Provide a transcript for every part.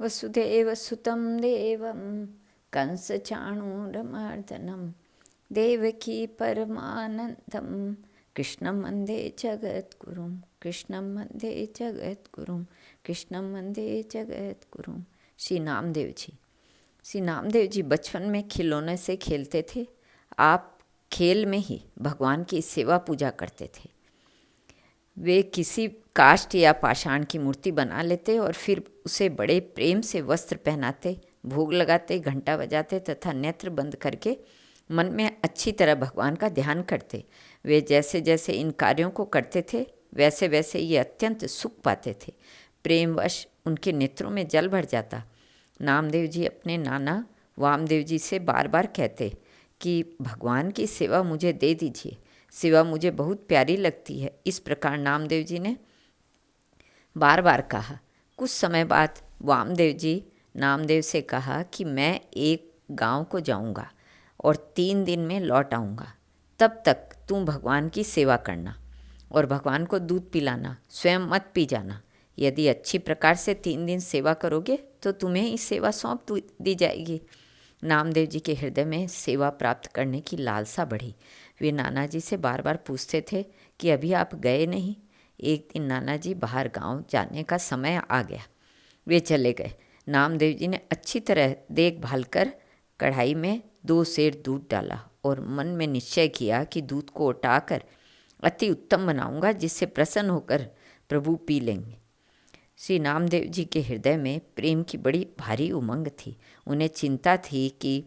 वसुदेवसुतं देवं कंसचाणूरमर्दनं देवकी परमानन्दं कृष्णं वन्दे जगद्गुरुं कृष्णं वन्दे जगद्गुरुं कृष्णं वन्दे जगद्गुरुं। श्री नामदेव जी। श्री नामदेव जी बचपन में खिलौने से खेलते थे। आप खेल में ही भगवान की सेवा पूजा करते थे। वे किसी काष्ठ या पाषाण की मूर्ति बना लेते और फिर उसे बड़े प्रेम से वस्त्र पहनाते, भोग लगाते, घंटा बजाते तथा नेत्र बंद करके मन में अच्छी तरह भगवान का ध्यान करते। वे जैसे जैसे इन कार्यों को करते थे वैसे वैसे ये अत्यंत सुख पाते थे। प्रेमवश उनके नेत्रों में जल भर जाता। नामदेव जी अपने नाना वामदेव जी से बार बार कहते कि भगवान की सेवा मुझे दे दीजिए, सेवा मुझे बहुत प्यारी लगती है। इस प्रकार नामदेव जी ने बार बार कहा। कुछ समय बाद वामदेव जी नामदेव से कहा कि मैं एक गांव को जाऊंगा और 3 दिन में लौट आऊँगा। तब तक तुम भगवान की सेवा करना और भगवान को दूध पिलाना, स्वयं मत पी जाना। यदि अच्छी प्रकार से 3 दिन सेवा करोगे तो तुम्हें ही सेवा सौंप दी जाएगी। नामदेव जी के हृदय में सेवा प्राप्त करने की लालसा बढ़ी। वे नाना जी से बार बार पूछते थे कि अभी आप गए नहीं। एक दिन नाना जी बाहर गांव जाने का समय आ गया। वे चले गए। नामदेव जी ने अच्छी तरह देखभाल कर कढ़ाई में 2 सेर दूध डाला और मन में निश्चय किया कि दूध को उठाकर अति उत्तम बनाऊंगा, जिससे प्रसन्न होकर प्रभु पी लेंगे। श्री नामदेव जी के हृदय में प्रेम की बड़ी भारी उमंग थी। उन्हें चिंता थी कि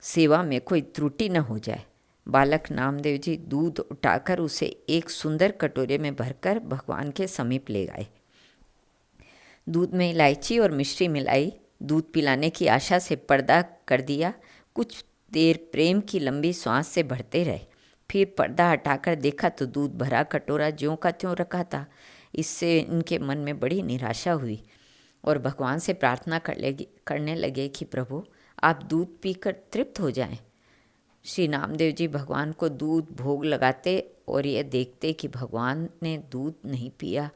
सेवा में कोई त्रुटि न हो जाए। बालक नामदेव जी दूध उठाकर उसे एक सुंदर कटोरे में भरकर भगवान के समीप ले गए। दूध में इलायची और मिश्री मिलाई, दूध पिलाने की आशा से पर्दा कर दिया। कुछ देर प्रेम की लंबी सांस से भरते रहे। फिर पर्दा हटाकर देखा तो दूध भरा कटोरा ज्यों का त्यों रखा था। इससे इनके मन में बड़ी निराशा हुई और भगवान से प्रार्थना करने लगे कि प्रभु आप दूध पीकर तृप्त हो जाएं। श्री नामदेव जी भगवान को दूध भोग लगाते और यह देखते कि भगवान ने दूध नहीं पिया।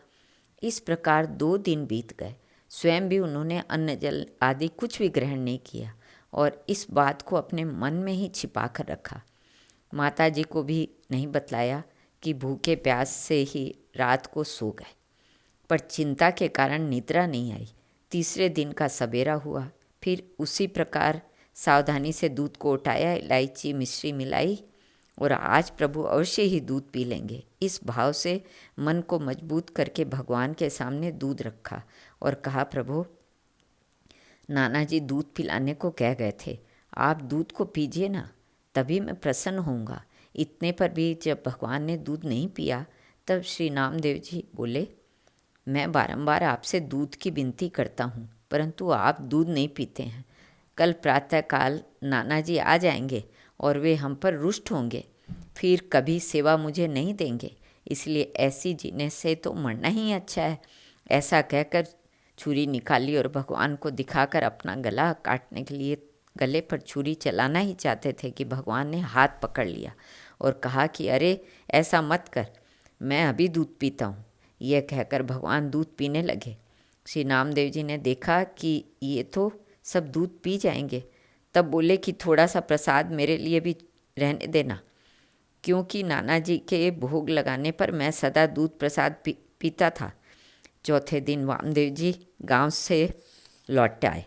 इस प्रकार 2 दिन बीत गए। स्वयं भी उन्होंने अन्न जल आदि कुछ भी ग्रहण नहीं किया और इस बात को अपने मन में ही छिपा कर रखा। माता जी को भी नहीं बतलाया कि भूखे प्यास से ही रात को सो गए, पर चिंता के कारण निद्रा नहीं आई। तीसरे दिन का सवेरा हुआ। फिर उसी प्रकार सावधानी से दूध को उठाया, इलायची मिश्री मिलाई और आज प्रभु अवश्य ही दूध पी लेंगे। इस भाव से मन को मजबूत करके भगवान के सामने दूध रखा और कहा, प्रभु नाना जी दूध पिलाने को कह गए थे, आप दूध को पीजिए ना, तभी मैं प्रसन्न होऊंगा। इतने पर भी जब भगवान ने दूध नहीं पिया तब श्री नामदेव जी बोले, मैं बारंबार आपसे दूध की विनती करता हूँ परंतु आप दूध नहीं पीते हैं। कल प्रातःकाल नाना जी आ जाएंगे और वे हम पर रुष्ट होंगे, फिर कभी सेवा मुझे नहीं देंगे, इसलिए ऐसी जीने से तो मरना ही अच्छा है। ऐसा कहकर छुरी निकाली और भगवान को दिखाकर अपना गला काटने के लिए गले पर छुरी चलाना ही चाहते थे कि भगवान ने हाथ पकड़ लिया और कहा कि अरे ऐसा मत कर, मैं अभी दूध पीता हूँ। यह कहकर भगवान दूध पीने लगे। श्री नामदेव जी ने देखा कि ये तो सब दूध पी जाएंगे, तब बोले कि थोड़ा सा प्रसाद मेरे लिए भी रहने देना, क्योंकि नाना जी के भोग लगाने पर मैं सदा दूध प्रसाद पीता था। चौथे दिन वामदेव जी गांव से लौट आए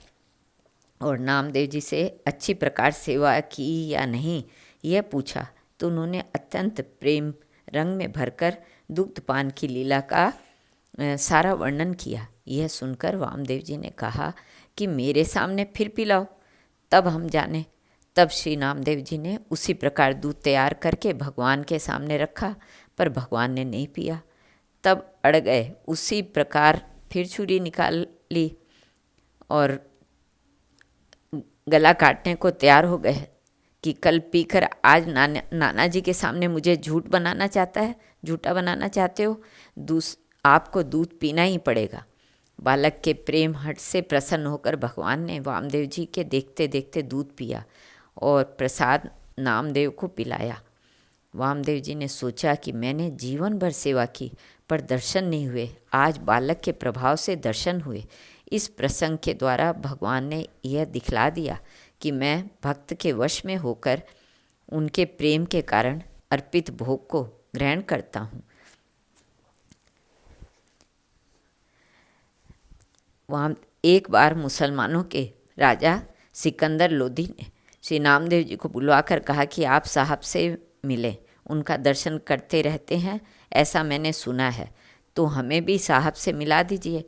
और नामदेव जी से अच्छी प्रकार सेवा की या नहीं यह पूछा तो उन्होंने अत्यंत प्रेम रंग में भरकर दुग्धपान की लीला का सारा वर्णन किया। यह सुनकर वामदेव जी ने कहा कि मेरे सामने फिर पिलाओ, तब हम जाने। तब श्री नामदेव जी ने उसी प्रकार दूध तैयार करके भगवान के सामने रखा, पर भगवान ने नहीं पिया। तब अड़ गए। उसी प्रकार फिर छुरी निकाल ली और गला काटने को तैयार हो गए कि कल पीकर आज नाना जी के सामने मुझे झूठा बनाना चाहते हो, आपको दूध पीना ही पड़ेगा। बालक के प्रेम हट से प्रसन्न होकर भगवान ने वामदेव जी के देखते देखते दूध पिया और प्रसाद नामदेव को पिलाया। वामदेव जी ने सोचा कि मैंने जीवन भर सेवा की पर दर्शन नहीं हुए, आज बालक के प्रभाव से दर्शन हुए। इस प्रसंग के द्वारा भगवान ने यह दिखला दिया कि मैं भक्त के वश में होकर उनके प्रेम के कारण अर्पित भोग को ग्रहण करता हूँ। वहाँ एक बार मुसलमानों के राजा सिकंदर लोदी ने श्री नामदेव जी को बुलवाकर कहा कि आप साहब से मिलें, उनका दर्शन करते रहते हैं, ऐसा मैंने सुना है, तो हमें भी साहब से मिला दीजिए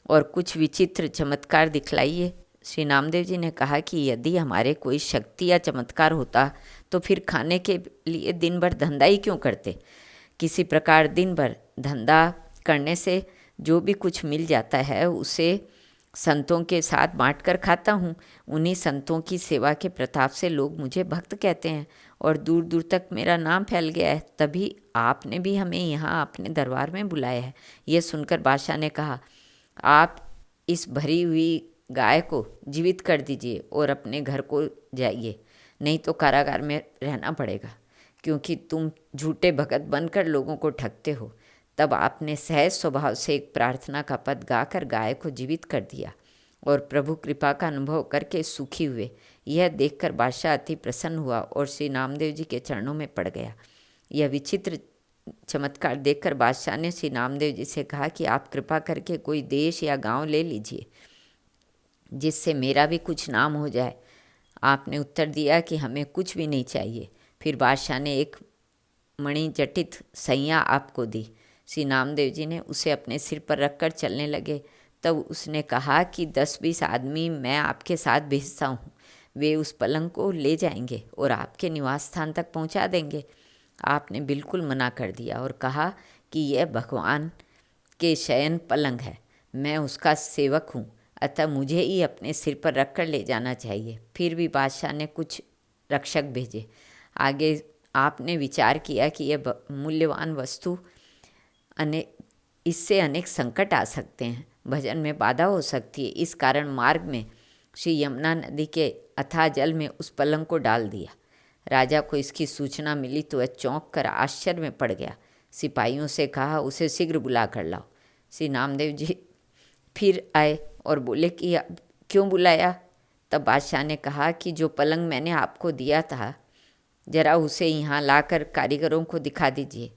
और कुछ विचित्र चमत्कार दिखलाइए। श्री नामदेव जी ने कहा कि यदि हमारे कोई शक्ति या चमत्कार होता तो फिर खाने के लिए दिन भर धंधा ही क्यों करते। किसी प्रकार दिन भर धंधा करने से जो भी कुछ मिल जाता है उसे संतों के साथ बांटकर खाता हूँ। उन्हीं संतों की सेवा के प्रताप से लोग मुझे भक्त कहते हैं और दूर दूर तक मेरा नाम फैल गया है। तभी आपने भी हमें यहाँ अपने दरबार में बुलाया है। यह सुनकर बादशाह ने कहा, आप इस भरी हुई गाय को जीवित कर दीजिए और अपने घर को जाइए, नहीं तो कारागार में रहना पड़ेगा, क्योंकि तुम झूठे भगत बनकर लोगों को ठगते हो। तब आपने सहज स्वभाव से एक प्रार्थना का पद गाकर गाय को जीवित कर दिया और प्रभु कृपा का अनुभव करके सुखी हुए। यह देखकर बादशाह अति प्रसन्न हुआ और श्री नामदेव जी के चरणों में पड़ गया। यह विचित्र चमत्कार देखकर बादशाह ने श्री नामदेव जी से कहा कि आप कृपा करके कोई देश या गांव ले लीजिए जिससे मेरा भी कुछ नाम हो जाए। आपने उत्तर दिया कि हमें कुछ भी नहीं चाहिए। फिर बादशाह ने एक मणिजटित सैया आपको दी। श्री नामदेव जी ने उसे अपने सिर पर रखकर चलने लगे। तब उसने कहा कि 10-20 आदमी मैं आपके साथ भेजता हूँ, वे उस पलंग को ले जाएंगे और आपके निवास स्थान तक पहुँचा देंगे। आपने बिल्कुल मना कर दिया और कहा कि यह भगवान के शयन पलंग है, मैं उसका सेवक हूँ, अतः मुझे ही अपने सिर पर रख कर ले जाना चाहिए। फिर भी बादशाह ने कुछ रक्षक भेजे। आगे आपने विचार किया कि यह मूल्यवान वस्तु इससे अनेक संकट आ सकते हैं, भजन में बाधा हो सकती है। इस कारण मार्ग में श्री यमुना नदी के अथाह जल में उस पलंग को डाल दिया। राजा को इसकी सूचना मिली तो वह चौंक कर आश्चर्य में पड़ गया। सिपाहियों से कहा, उसे शीघ्र बुला कर लाओ। श्री नामदेव जी फिर आए और बोले कि अब क्यों बुलाया। तब बादशाह ने कहा कि जो पलंग मैंने आपको दिया था, जरा उसे यहाँ लाकर कारीगरों को दिखा दीजिए,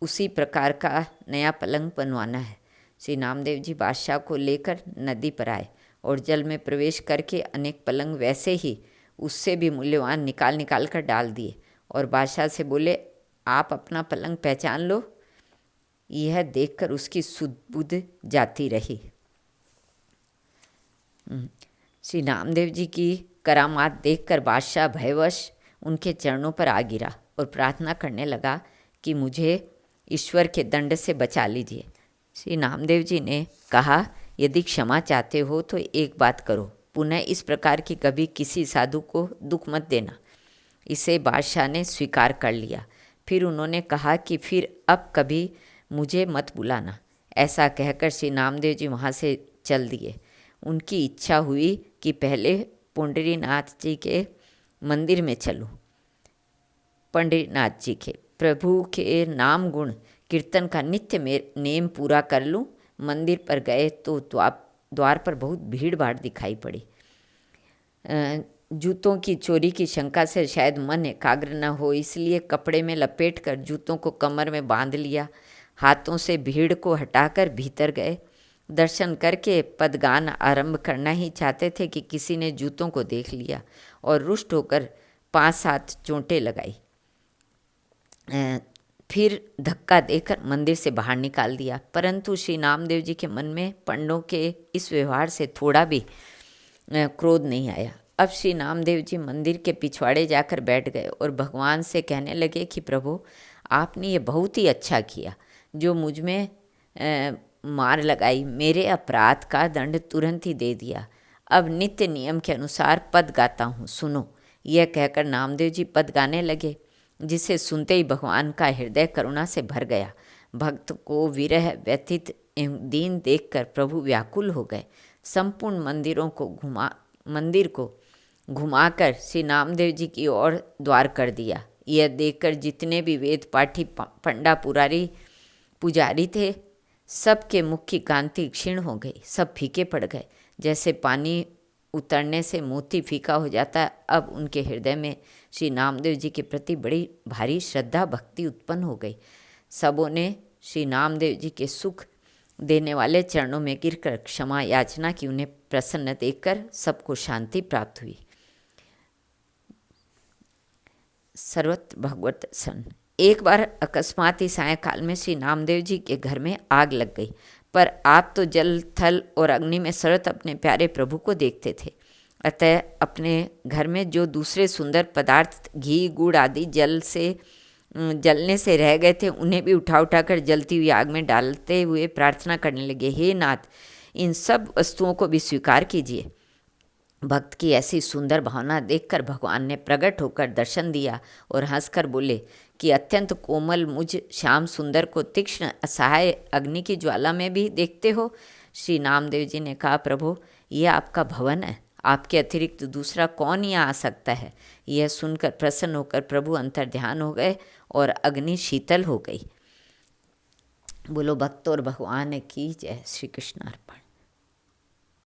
उसी प्रकार का नया पलंग बनवाना है। श्री नामदेव जी बादशाह को लेकर नदी पर आए और जल में प्रवेश करके अनेक पलंग वैसे ही उससे भी मूल्यवान निकाल कर डाल दिए और बादशाह से बोले, आप अपना पलंग पहचान लो। यह देखकर उसकी सुध-बुध जाती रही। श्री नामदेव जी की करामात देखकर बादशाह भयवश उनके चरणों पर आ गिरा और प्रार्थना करने लगा कि मुझे ईश्वर के दंड से बचा लीजिए। श्री नामदेव जी ने कहा, यदि क्षमा चाहते हो तो एक बात करो, पुनः इस प्रकार की कभी किसी साधु को दुख मत देना। इसे बादशाह ने स्वीकार कर लिया। फिर उन्होंने कहा कि फिर अब कभी मुझे मत बुलाना। ऐसा कहकर श्री नामदेव जी वहाँ से चल दिए। उनकी इच्छा हुई कि पहले पुंडरीनाथ जी के मंदिर में चलूँ। पंडरीनाथ जी के प्रभु के नाम गुण कीर्तन का नित्य नेम पूरा कर लूँ। मंदिर पर गए तो द्वार पर बहुत भीड़ भाड़ दिखाई पड़ी। जूतों की चोरी की शंका से शायद मन एकाग्र न हो, इसलिए कपड़े में लपेटकर जूतों को कमर में बांध लिया। हाथों से भीड़ को हटाकर भीतर गए। दर्शन करके पदगान आरंभ करना ही चाहते थे कि किसी ने जूतों को देख लिया और रुष्ट होकर 5-7 चोटें लगाई। फिर धक्का देकर मंदिर से बाहर निकाल दिया। परंतु श्री नामदेव जी के मन में पंडों के इस व्यवहार से थोड़ा भी क्रोध नहीं आया। अब श्री नामदेव जी मंदिर के पिछवाड़े जाकर बैठ गए और भगवान से कहने लगे कि प्रभु, आपने ये बहुत ही अच्छा किया जो मुझ में मार लगाई, मेरे अपराध का दंड तुरंत ही दे दिया। अब नित्य नियम के अनुसार पद गाता हूँ, सुनो। यह कहकर नामदेव जी पद गाने लगे, जिसे सुनते ही भगवान का हृदय करुणा से भर गया। भक्त को विरह व्यथित एवं दीन देखकर प्रभु व्याकुल हो गए। संपूर्ण मंदिर को घुमाकर श्री नामदेव जी की ओर द्वार कर दिया। यह देखकर जितने भी वेद पाठी पंडा पुजारी थे सबके मुख की कांति क्षीण हो गई, सब फीके पड़ गए। जैसे पानी उतरने से मोती फीका हो जाता है, अब उनके हृदय में श्री नामदेव जी के प्रति बड़ी भारी श्रद्धा भक्ति उत्पन्न हो गई। सबों ने श्री नामदेव जी के सुख देने वाले चरणों में गिरकर क्षमा याचना की। उन्हें प्रसन्न देखकर सबको शांति प्राप्त हुई। सर्वत्र भगवत दर्शन। एक बार अकस्मात ही सायंकाल में श्री नामदेव जी के घर में आग लग गई, पर आप तो जल थल और अग्नि में सरत अपने प्यारे प्रभु को देखते थे। अतः अपने घर में जो दूसरे सुंदर पदार्थ घी गुड़ आदि जलने से रह गए थे, उन्हें भी उठा उठाकर जलती हुई आग में डालते हुए प्रार्थना करने लगे, हे नाथ, इन सब वस्तुओं को भी स्वीकार कीजिए। भक्त की ऐसी सुंदर भावना देखकर भगवान ने प्रकट होकर दर्शन दिया और हंसकर बोले कि अत्यंत कोमल मुझ श्याम सुंदर को तीक्ष्ण असहाय अग्नि की ज्वाला में भी देखते हो। श्री नामदेव जी ने कहा, प्रभु, यह आपका भवन है, आपके अतिरिक्त दूसरा कौन यहाँ आ सकता है। यह सुनकर प्रसन्न होकर प्रभु अंतर्ध्यान हो गए और अग्नि शीतल हो गई। बोलो भक्त और भगवान की जय। श्री कृष्ण अर्पण।